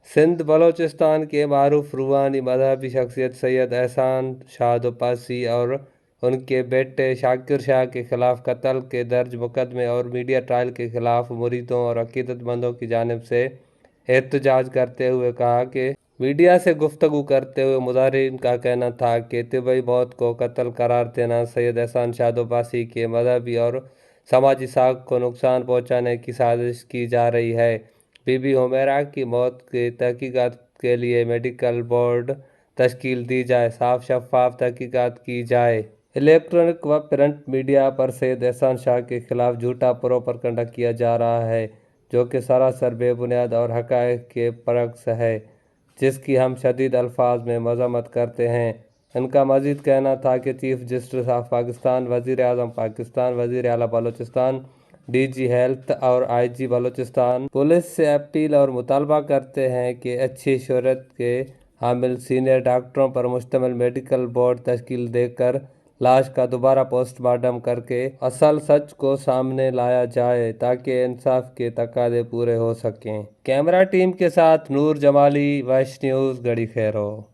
सिंध बलोचिस्तान के मारूफ रूहानी मजहबी शख्सियत सैयद एहसान शाह दुपासी और उनके बेटे शाकिर शाह के खिलाफ कत्ल के दर्ज मुकदमे और मीडिया ट्रायल के खिलाफ मुरीदों और अकीदतमंदों की जानिब से एहतजाज करते हुए कहा कि मीडिया से गुफ्तगू करते हुए मुजाहिरीन का कहना था कि तिबई मौत को कत्ल करार देना सैयद एहसान शाह दुपासी के मजहबी और समाजी साख को नुकसान पहुंचाने की साजिश की जा रही है। बीबी हुमैरा की मौत की तहकीकात के लिए मेडिकल बोर्ड तश्कील दी जाए, साफ शफाफ तहकीकात की जाए। इलेक्ट्रॉनिक व प्रिंट मीडिया पर सैयद एहसान शाह के खिलाफ झूठा प्रोपेगेंडा किया जा रहा है, जो कि सरासर बेबुनियाद और हक़ाइक़ के बरअक्स है, जिसकी हम शदीद अल्फाज में मज़म्मत करते हैं। इनका मज़ीद कहना था कि चीफ जस्टिस ऑफ पाकिस्तान, वज़ीर आज़म पाकिस्तान, वज़ीर आला बलूचिस्तान, DG हेल्थ और IG बलूचिस्तान पुलिस से अपील और मुतालबा करते हैं कि अच्छी शोहरत के हामिल सीनियर डॉक्टरों पर मुश्तमिल मेडिकल बोर्ड तश्कील देकर लाश का दोबारा पोस्टमार्टम करके असल सच को सामने लाया जाए ताकि इंसाफ के तकाज़े पूरे हो सकें। कैमरा टीम के साथ नूर जमाली, वैश न्यूज़, गड़ी खैरो।